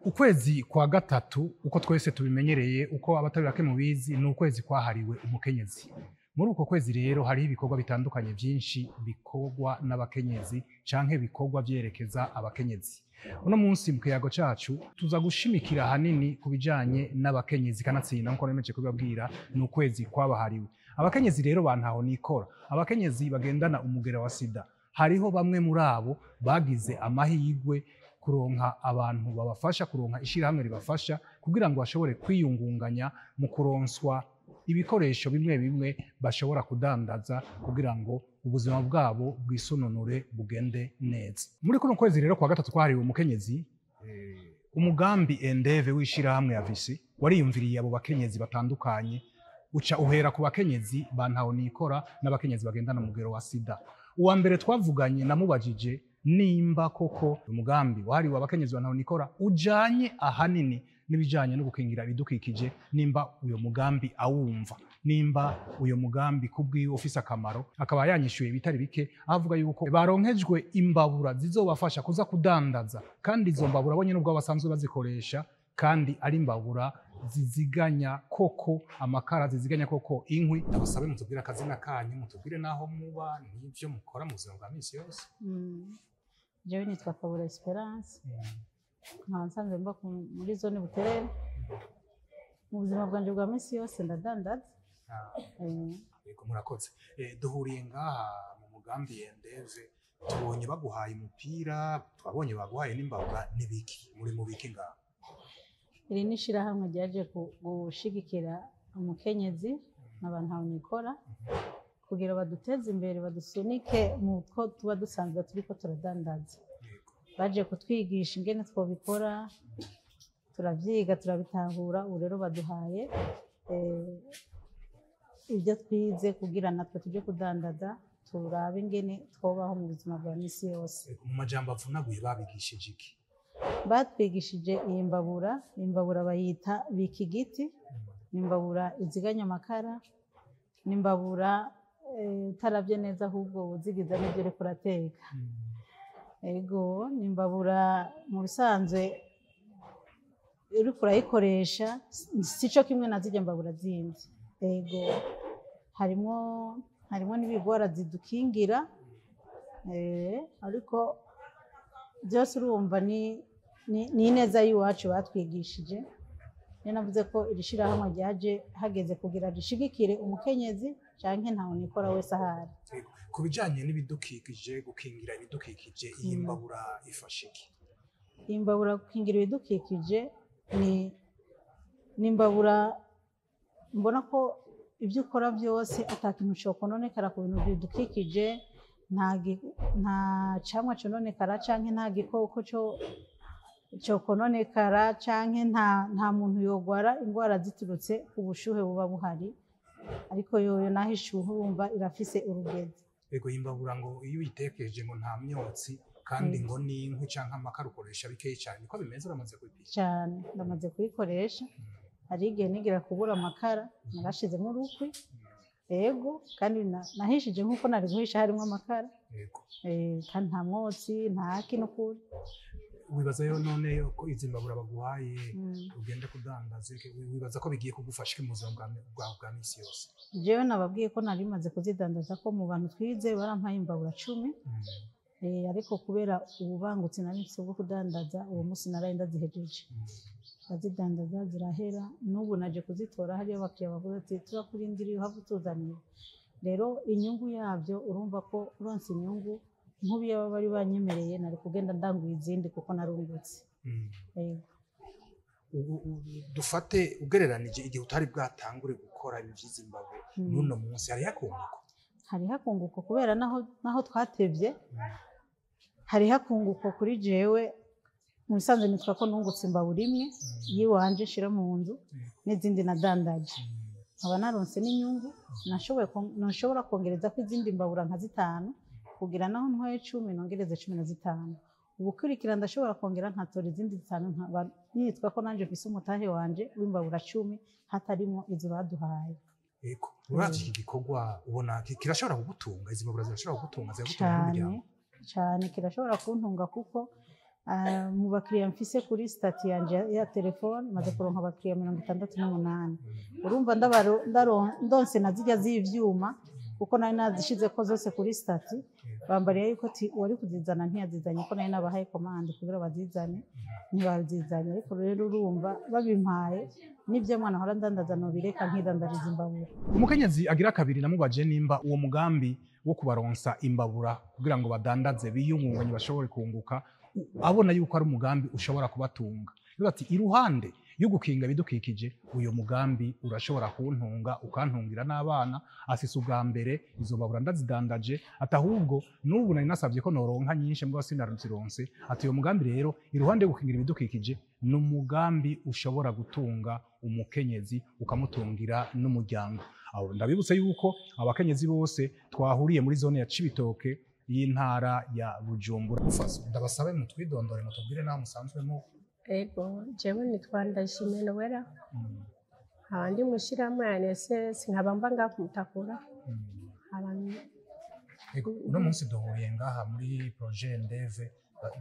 Ukwezi kwa gatatu uko twese tubimenyereye uko abatari bake mubizi ni ukwezi kwahariwe umukenyezi. Muri uko kwezi rero hariho ibikorwa bitandukanye byinshi bikorwa n'abakenyezi canke bikorwa vyerekeza abakenyezi. Uno munsi mu kiyago cacu tuza gushimikira hanini ku bijanye n'abakenyezi kanatsinda nkuko nemeje kubibabwira ni ukwezi kwabahariwe. Abakenyezi rero bantaho nikora. Abakenyezi bagendana umugera wa sida. Hariho bamwe muri abo bagize amahirwe kuronka abantu babafasha, kuronka ishirahamwe ribafasha kugira ngo bashobore kwiyungunganya mu kuronswa ibikoresho bimwe bimwe bashobora kudandaza kugira ngo ubuzima bwabo bwisononure bugende neza. Muri kuno kwezi rero kwa gatatu kwahariwe umukenyezi, umugambi endeve w'ishirahamwe ya Visi wariyumviriye abo bakenyezi batandukanye, uca uhera ku bakenyezi bantaho nikora n'abakenyezi bagendana umugero wa sida. Uwa mbere twavuganye namubajije nimba koko umugambi wahariwe abakenyezi bantaho nikora ujanye ahanini n'ibijanye no gukingira ibidukikije, nimba uyo mugambi awumva, nimba uyo mugambi kubwiwe ufise akamaro. Akaba yanyishuye bitari bike avuga yuko baronkejwe imbabura zizobafasha kuza kudandaza, kandi izo mbabura bonye nubwo basanzwe bazikoresha kandi ari imbabura ziziganya koko amakara, ziziganya koko inkwi. Ndabasabe mutubwire akazina kanyu, mutubwire naho muba n'ivyo mukora mu buzima bwa misi yose. Jewe nitwa Kabura Esperance, nkaba nsanzwe mba muri zone Buterere. Mu buzima bwanje bwa misi yose ndadandaza. Yego murakoze. Duhuriye ngaha mu mugambi endeve, tubonye baguhaye umupira, twabonye baguhaye n'imbabura n'ibiki, muri mu biki ngaha? Iri ni ishirahamwe ryaje gushigikira umukenyezi n'abantaho nikora kugira baduteze imbere, badusunike mu two tuba dusanzwe turiko turadandaza. Baje kutwigisha ingene twobikora, turavyiga turabitahura. Ubu rero baduhaye ibyo twize kugira natwe tuje kudandaza, turabe ingene twobaho mu buzima bwa misi yose. Mu majambo avunaguye babigishije iki? Batwigishije iyi mbabura. Imbabura bayita bikigiti, imbabura iziganya amakara, n'imbabura utaravye neza ahubwo uzigiza n'ivyo uriko urateka. Ego n'imbabura mu bisanzwe uriko urayikoresha sico kimwe na zirya mbabura zindi. Ego harimwo n'ibigwara zidukingira, ariko byose urumva ni neza y'iwacu batwigishije. Niyo navuze ko iri shirahamwe ryaje hageze kugira rishigikire umukenyezi canke ntaho nikora wese ahari. Ku bijanye n'ibidukikije, gukingira ibidukikije, iyi mbabura ifasha iki? Iyi mbabura gukingira ibidukikije ni imbabura mbona ko ibyo ukora byose ata kintu cokononekara ku bintu bidukikije, nta camwa cononekara canke nta gikoko cokononekara canke nta muntu yogwara ingwara ziturutse ku bushuhe buba buhari, ariko yoyo naho ishuha urumva irafise urugezi. Ego imbabura ngo iyo uyitekereje ngo nta myotsi kandi ngo n'inkwi canke amakara ukoresha bikeyi cyane, niko bimeze? Uramaze kubipima? Cyane, ndamaze kuyikoresha. Hari igihe nigira kubura amakara narashizemo urukwi, ego, kandi nahishije nk'uko nari guhisha harimo amakara, kandi nta mwotsi nta kinukuri. Wibaza yo none ko izi mbabura baguhaye ugende kudandaza, wibaza ko bigiye kugufasha mu buzima bwa misi yose? Jewe nababwiye ko nari maze kuzidandaza ko mu bantu twize barampaye imbabura 10, ariko kubera ububangutse nari mfise bwo kudandaza uwo munsi naraye ndazihejeje. Bazidandaza zirahera, n'ubu naje kuzitora hariyo abakiriya bavuga ati turakurindiriye uhava utuzaniye. Rero inyungu yabyo urumva ko uronse inyungu nk'ubu baba bari banyemereye nari kugenda ndanguye izindi kuko narungutse. Dufate ugereranije igihe utari bwatangure gukora ibi vy'izi mbabura n'uno munsi, hari hakunguko? Hari hakunguko kubera naho twatevye, hari hakunguko kuri jewe. Mu bisanzwe nitwa ko nungutse imbabura imwe yiwanje nshira mu nzu n'izindi nadandaje, nkaba naronse n'inyungu. Nashobora kongereza ko izindi mbabura nka 5 kugira naho ntwaye 10 nongereze 15. Ubukurikira ndashobora kongera nkatora izindi 5, nkaba nitwa ko nanje mfise umutahe wanje w'imbabura 10 hatarimo izi baduhaye. Ego uravye iki gikorwa ubona kirashobora kugutunga? Izi mbabura zirashobora kugutunga, ziragutunga n'umuryango? Cyane kirashobora kuntunga kuko mu bakiriya mfise kuri stati yanje ya telefone maze kuronka abakiriya 68. Urumva ndonse na zijya z'ivyuma kuko nari nazishize ko zose kuri stati, bambariye yuko wari kuzizana ntiyazizanye ko nari nabahaye commande kugira bazizane ntibazizanye. Ariko rero urumva babimpaye n'ibyo mwana hora ndandaza no bireka nkidandariza imbabura. Umukenyezi agira kabiri namubaje nimba uwo mugambi wo kubaronsa imbabura kugira ngo badandaze biyungunganye bashobore kunguka abona yuko ari umugambi ushobora kubatunga. Rero ati iruhande yo gukinga bidukikije uyo mugambi urashobora kuntunga ukantungira n'abana. Afise ubwa mbere izo mbabura ndazidandaje atahubwo n'ubu nari nasabye ko noronka nyinshi mbwa sinarunzironse. Ati uyo mugambi rero iruhande yo gukingira ibidukikije n'umugambi ushobora gutunga umukenyezi ukamutungira n'umuryango. Aho ndabibutse yuko abakenyezi bose twahuriye muri zone ya Cibitoke y'intara ya Bujumbura. Ndabasabe mutwidondore mutubwire naho musanzwemo. Ego, jewe nitwa Ndayishimiye Nowela. Abandi mushirahamwe ya NSS nkaba mba ngaha kumutakura. Ego, uno munsi duhuye ngaha muri projet Ndeve,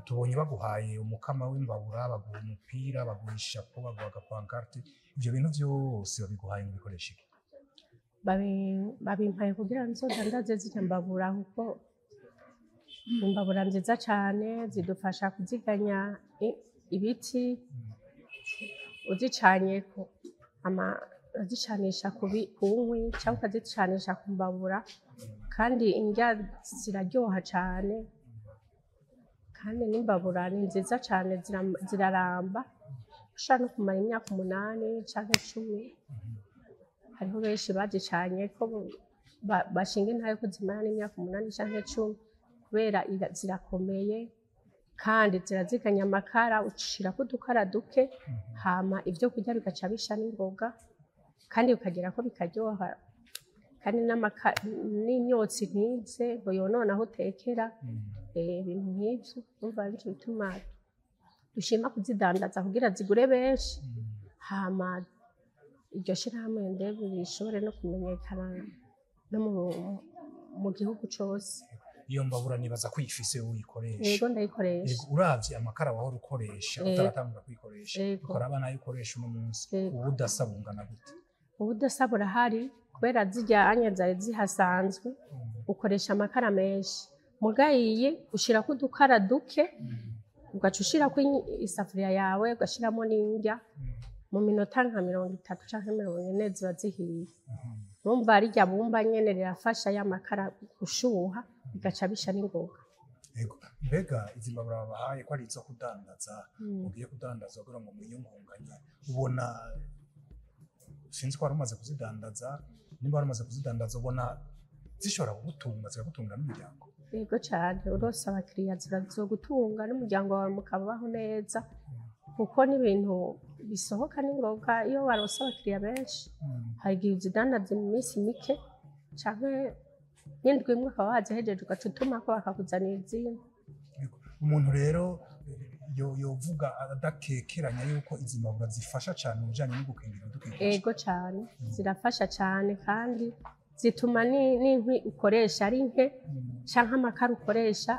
tubonye baguhaye umukama w'imbabura, baguha umupira, baguha ishapo, baguha agapankarte. Ivyo bintu vyose babiguhaye mu bikoresho iki? Babimpaye kugira nzodandaze zirya mbabura kuko imbabura nziza cane zidufasha kuziganya ibiti uzicanyeko uzicanisha ku nkwi cyangwa ukazicanisha ku mbabura, kandi indya ziraryoha cane, kandi n'imbabura ni nziza cane ziraramba, ushobora no kumara imyaka 8 canke 10. Hariho benshi bazicanyeko bashinga intahe ko zimara n'imyaka 8 canke 10 kubera zirakomeye kandi ziraziganya amakara. Ucishirako udukara duke hama ivyo kurya bigaca bisha n'ingoga kandi ukagira ko bikaryoha, kandi n'imyotsi ntize ngo yonona aho utekera. Ibintu nk'ivyo umva nico bituma dushima kuzidandaza kugira zigure benshi, hama iryo shirahamwe Ndeve bishobore no kumenyekana no mu gihugu cose. Iyo mbabura nibaza ko uyifise uyikoresha. Yego ndayikoresha. Uravye amakara wahora ukoresha utaratangura kuyikoresha ukaraba nayo ukoresha uno munsi, ubudasa bungana gute? Ubudasa burahari kubera zirya anya zari zihasanzwe ukoresha amakara menshi, mugayiye ushirako udukara duke ugaca ushirako isafuriya yawe ugashiramo n'indya mu minota nka 30 canke 40 ziba zihiye. Urumva rirya bumba nyene rirafasha ya makara gushuha bigaca bisha n'ingoga. Ego, mbega izi mbabura babahaye ko ari izo kudandaza, ugiye kudandaza kugira ngo mwiyungunganye, ubona sinzi ko wari umaze kuzidandaza, nimba wari umaze kuzidandaza ubona zishobora kugutunga zikagutungira n'umuryango? Yego cane, urose abakiriya zirazogutunga n'umuryango wawe mukabaho neza kuko n'ibintu bisohoka n'ingoga. Iyo warose abakiriya benshi hari igihe uzidandaza mu minsi mike canke n'indwi imwe ukaba wazihejeje ugaca utumako bakakuzanira izindi. Umuntu rero yovuga adakekeranya yuko izi mbabura zifasha cane mu bijanye no gukingira ibidukikije. Ego cane, zirafasha cane kandi zituma n'inkwi ukoresha ari nke canke amakara ukoresha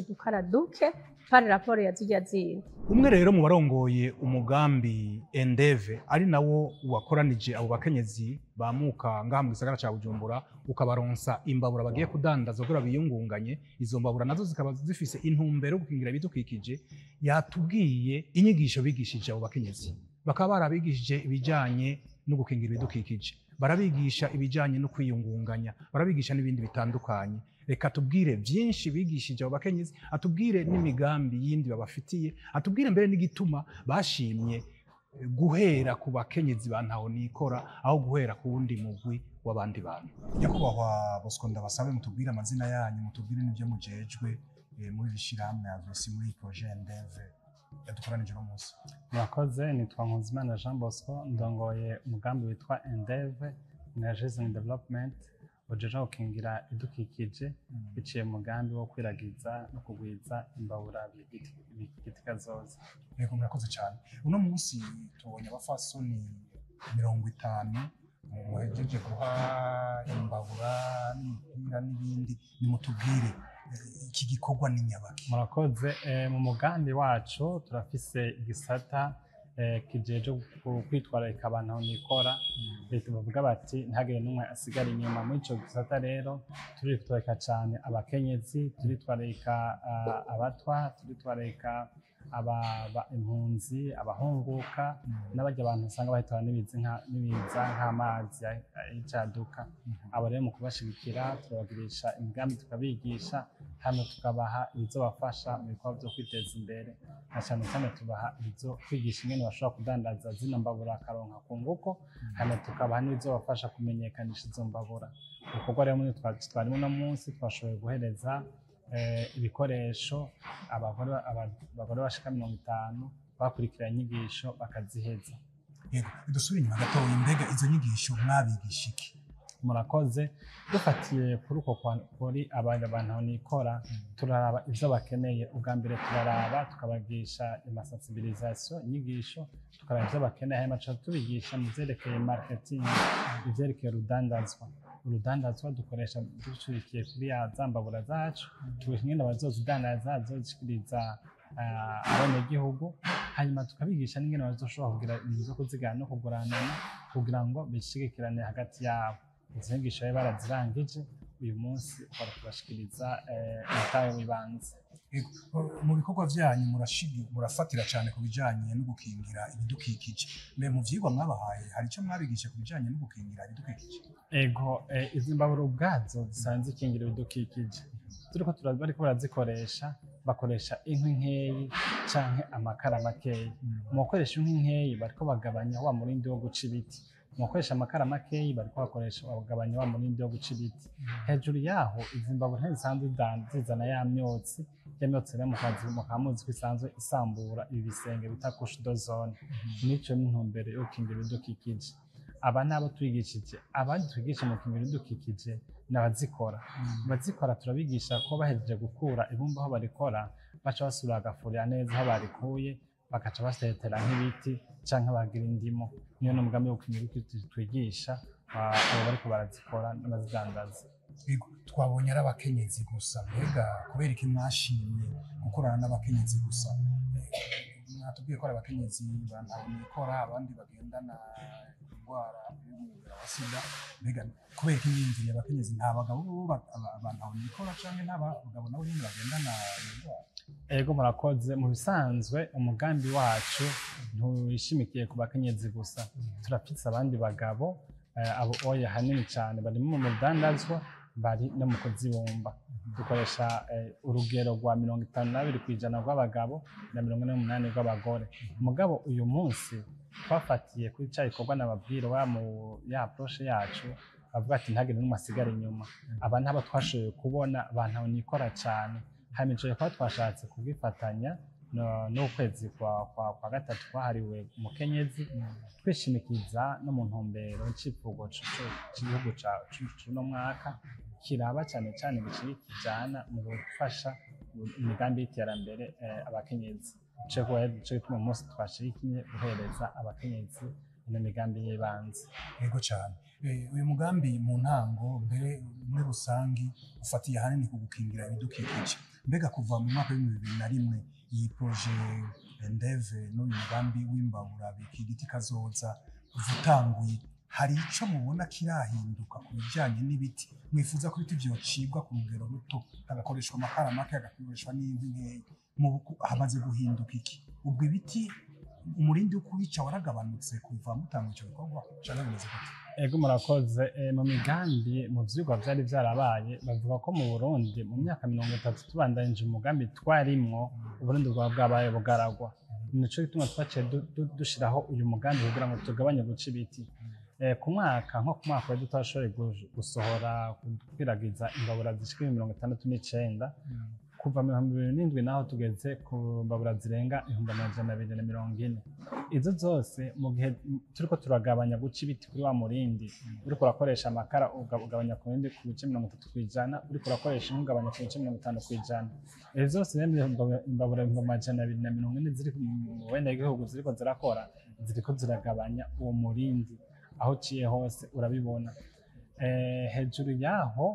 udukara duke pari raporo ya zirya zindi. Umwe rero mu barongoye umugambi Ndeve ari nawo wakoranije abo bakenyezi bamuka ngaha mu gisagara ca Bujumbura ukabaronsa imbabura bagiye kudandaza kugira biyungunganye. Izo mbabura nazo zikaba zifise intumbero yo gukingira ibidukikije. Yatubwiye inyigisho bigishije abo bakenyezi, bakaba barabigishije ibijanye no gukingira ibidukikije, barabigisha ibijanye no kwiyungunganya, barabigisha n'ibindi bitandukanye. Reka tubwire byinshi bigishije abo bakenyezi, atubwire n'imigambi yindi babafitiye, atubwire mbere n'igituma bashimye guhera ku bakenyezi bantaho nikora aho guhera ku wundi mugwi w'abandi bantu. Nyakubahwa Bosco Ndabasabe, mutubwire amazina yanyu, mutubwire n'ibyo mujejwe muri bishirahamwe avisi muri projet Ndeve yadukoranije no munsi. Murakoze, nitwa Nkuzimana Jean Bosco, ndongoye umugambi witwa Ndeve Energy and Development ujeje gukingira idukikije biciye umugambi wo kwiragiza no kugwiza imbabura bigitika zose. Yego, murakoze cyane. Uno munsi tubonye abafasoni 50 muhejeje guha imbabura n'imipira n'ibindi. Nimutubwire iki gikorwa ni nyabaki? murakoze. Mu mugambi wacu turafise igisata kijeje kwitwararika abantu aho nikora, leta bavuga bati ntihagire n'umwe asigara inyuma. Muri ico gisata rero turitwararika cane abakenyezi, turitwararika abatwa, turitwararika impunzi, abahunguka n'abarya abantu usanga bahitana n'ibiza nk'amazi y'icaduka. Abo rero mu kubashigikira turabagirisha imigambi, tukabigisha hano, tukabaha ibizobafasha mu bikorwa vyo kwiteza imbere, na cane cane tubaha kwigisha ingene bashobora kudandaza zino mbabura akaronka kunguko, hano tukabaha n'ibizobafasha kumenyekanisha izo mbabura. Ibikorwa rero muri twari uno munsi twashoboye guhereza ibikoresho abagore bashika 50 bakurikira inyigisho bakaziheza. Yego, dusubire inyuma gatoya, mbega izo nyigisho mwabigisha iki? Murakoze. Dufatiye kuri abantu aho nikora, turaraba ivyo bakeneye. Ubwa mbere turaraba tukabagisha sensibilisation, inyigisho, tukaraba ivyo bakeneye, hanyuma tubigisha mu vyerekeye marketing, ivyerekeye urudandazwa dukoresha dushirikiye kuri za mbabura zacu, ingene bazozidandaza, bazozishikiriza abanyagihugu, hanyuma tukabigisha n'ingene bazoshobora kugira ibintu vyo kuzigana no kuguranana kugira ngo bishigikirane hagati yabo. Izo nyigisho rero barazirangije, uyu munsi twari kubashikiriza umutahe w'ibanze. Mu bikorwa vyanyu murafatira cane ku bijanye no gukingira ibidukikije. Mbe mu vyigwa mwabahaye hari ico mwabigisha ku bijanye no gukingira ibidukikije? Ego, izi mbabura ubwazo zisanzwe ikingira ibidukikije, bariko barazikoresha, bakoresha inkwi nkeyi canke amakara makeyi. Mu gukoresha inkwi nkeyi bariko bagabanya wa murindi wo guca ibiti, mu gukoresha amakara makeyi bariko bagabanya wa murindi wo guca ibiti. Hejuru yaho izi mbabura ntizisanzwe zizana ya myotsi rero mukamuzi ko isanzwe isambura ibi bisenge bita couche d'ozone. Nico n'intumbero yo gukingira ibidukikije. Aba nabo twigishije, abandi twigisha mu gukingira ibidukikije n'abazikora. Abazikora turabigisha ko bahejeje gukura ibumba aho barikora, baca basubira bagafurira neza aho barikuye, bakaca basetera nk'ibiti canke bagira indimo. Niyo n'umugambi wo gukingira ibidukikije twigisha abo bariko barazikora n'abazidandaza. Twabonye ari abakenyezi gusa, mbega kubera iki mwashimye gukorana n'abakenyezi gusa? Mwatubwiye ko ari abakenyezi nikora, abandi bagendana indwara y'umugera wa sida. Mbega kubera iki mwiyumviriye abakenyezi, nta bagabo abantu aho nikora canke nta bagabo nabo nyene bagendana indwara? Ego, murakoze. Mu bisanzwe umugambi wacu ntushimikiye ku bakenyezi gusa, turafise abandi bagabo abo oya hanini cyane bari mu mudandazwa, bari no mu kuzibumba. Dukoresha urugero rwa 52% rw'abagabo na 48% rw'abagore. Mugabo uyu munsi twafatiye kuri cya gikorwa n'ababwiro ya approche yacu, bavuga ati ntagire n'umwe asigara inyuma. Aba ntabo twashoboye kubona abantu aho nikora cyane, hamicoye ko twashatse kugifatanya n'ukwezi kwa gatatu kwahariwe umukenyezi, twishimikiza no mu ntumbero y'icivugo cy'igihugu c'uno mwaka kiraba cyane cyane kijana mu gufasha imigambi y'iterambere abakenyezi. Ico gituma umunsi twashikiye guhereza abakenyezi ino migambi y'ibanze. Yego cyane. Uyu mugambi mu ntango mbere muri rusangi ufatiye hanini ku gukingira ibidukikije. Mbega kuva mu mwaka w'2001 iyi projet Endeve n'uyu mugambi w'imbabura bikigiti kazoza utanguye, hari ico mubona kirahinduka ku bijanye n'ibiti? Mwifuza ko ibiti vyocibwa ku rugero ruto, hagakoreshwa amakara make, hagakoreshwa n'inkwi nkeyi, hamaze guhinduka iki? Ubwo ibiti umurindi wo kubica waragabanutse kuva mutanga ico bikorwa canke bimeze gute? Ego, murakoze. Mu migambi mu vyigwa vyari vyarabaye bavuga ko mu Burundi mu myaka 30 tubandanije umugambi twarimwo, Uburundi bwabaye bugaragwa. Nico gituma twaciye dushiraho uyu mugambi kugira ngo tugabanye guca ibiti. Ku mwaka wari twashoboye gusohora kwiragiza imbabura zishika 69, kuva 2007 naho tugeze ku mbabura zirenga 1240. Izo zose mu gihe turiko turagabanya guca ibiti kuri wa murindi, uriko urakoresha amakara ugabanya ku bindi ku bice 30%, uriko urakoresha ugabanya ku bice 50%. Izo zose imbabura 1240 ziri mu bene igihugu ziriko zirakora, ziriko ziragabanya uwo murindi aho ciye hose urabibona. Hejuru yaho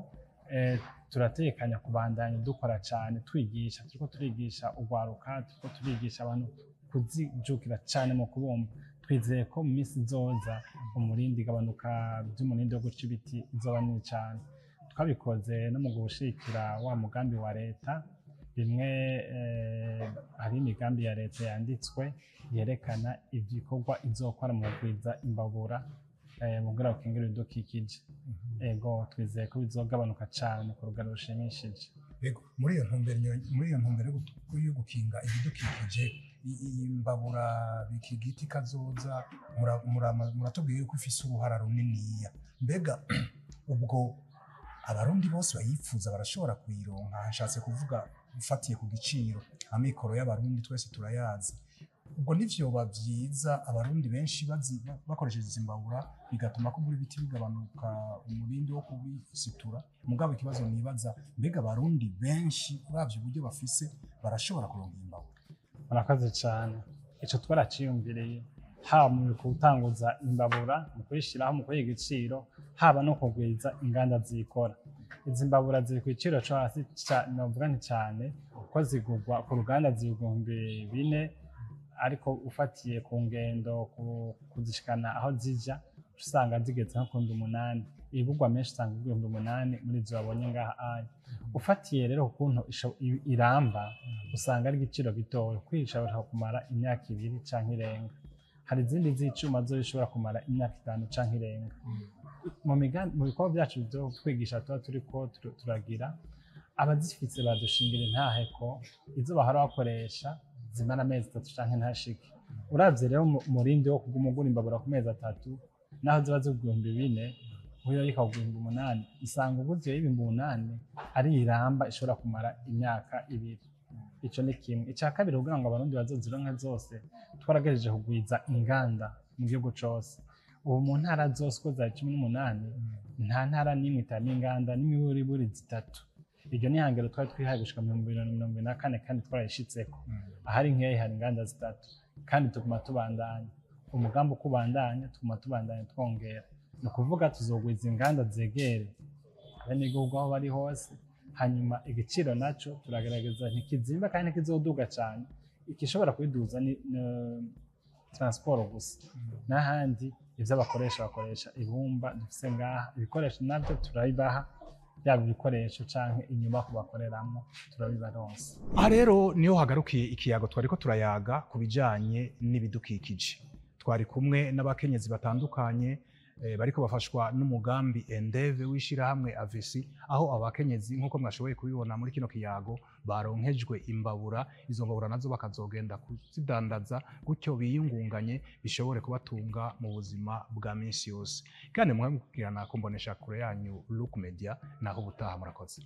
turatekanya kubandanya dukora cyane twigisha, turiko turigisha urwaruka, turiko turigisha abantu kuzijukira cyane mu kubumba. Twizeye ko mu minsi izoza umurindi igabanuka by'umurindi wo guca ibiti izoba nini cyane. Twabikoze no mu gushikira wa mugambi wa leta, rimwe hari imigambi ya leta yanditswe yerekana ibikorwa izokora mu kugwiza imbabura mu kugira gukingira ibidukikije. Ego twizeye ko bizogabanuka cyane ku rugero rushimishije. Ego muri iyo ntumbero yo gukinga ibidukikije, imbabura biki giti kazoza muratubwiye ko ifise uruhara runiniya. Mbega ubwo abarundi bose bayifuza barashobora kuyironka? Nshatse kuvuga ufatiye ku giciro, amikoro y'abarundi twese turayazi. Ubwo nivyoba vyiza abarundi benshi bakoresheje izi mbabura bigatuma ko muri biti bigabanuka umurindi wo kubisitura. Mugabo ikibazo nibaza, mbega abarundi benshi uravye uburyo bafise barashobora kuronka imbabura? Murakoze cyane. Ico twaraciyumviriye, haba mu gutanguza imbabura, mu kuyishiraho, mu kuyiha igiciro, haba no kugwiza inganda zikora. Izi mbabura ziri ku giciro co hasi novuga nti cyane, kuko zigurwa ku ruganda z'ibihumbi 4, ariko ufatiye ku ngendo kuzishikana aho zija usanga zigeze nko ku 8. Ibugwa menshi usanga 8 muri zo babonye ngaha aya. Ufatiye rero ukuntu iramba usanga ari igiciro gitoya, kwishobora kumara imyaka 2 canke irenga. Hari izindi z'icuma zo bishobora kumara imyaka 5 canke irenga. Mu bikorwa byacu byo kwigisha tuba turiko turagira, abazifise badushingira intahe ko izo bahora bakoresha zimara amezi 3 canke ntashike. Uravye rero umurindi wo kuguma ugura imbabura ku mezi 3, naho ziba z'ibihumbi 4, uyo yika kugumba 8, isanga uguze y'ibihumbi 8 ari iramba ishobora kumara imyaka 2. Ico ni kimwe. Icya kabiri, kugira ngo abarundi bazozironke zose, twaragejeje kugwiza inganda mu gihugu cose. Ubu mu ntara zose ko za 18, nta ntara n'imwe itari inganda n'imiburiburi 3. Iryo ni ihangiro twari twihaye gushika mu 2024 kandi twarayishitseko. Ahari nkeya hari inganda 3, kandi tuguma tubandanya umugambi ukubandanya, tuguma tubandanya twongera. Ni ukuvuga tuzogwiza inganda zegere abenegihugu aho bari hose, hanyuma igiciro naco turagerageza ntikizimba kandi ntikizoduga cyane. Ikishobora kubiduza ni transport gusa, n'ahandi ivyo bakoresha ibumba dufise ngaha. Ibikoresho navyo turabibaha, yaba ibikoresho canke inyubako bakoreramo turabibaronsa. Aha rero niho hagarukiye ikiyago twariko turayaga ku bijanye n'ibidukikije. Twari kumwe n'abakenyezi batandukanye bariko bafashwa n'umugambi Endeve w'ishirahamwe Avesi, aho abakenyezi nk'uko mwashoboye kubibona muri kino kiyago baronkejwe imbabura. Izo mbabura nazo bakazogenda kuzidandaza, gutyo biyungunganye bishobore kubatunga mu buzima bwa minsi yose. Kandi muhamukirana kumbonesha kure yanyu Look Media, naho ubutaha murakoze.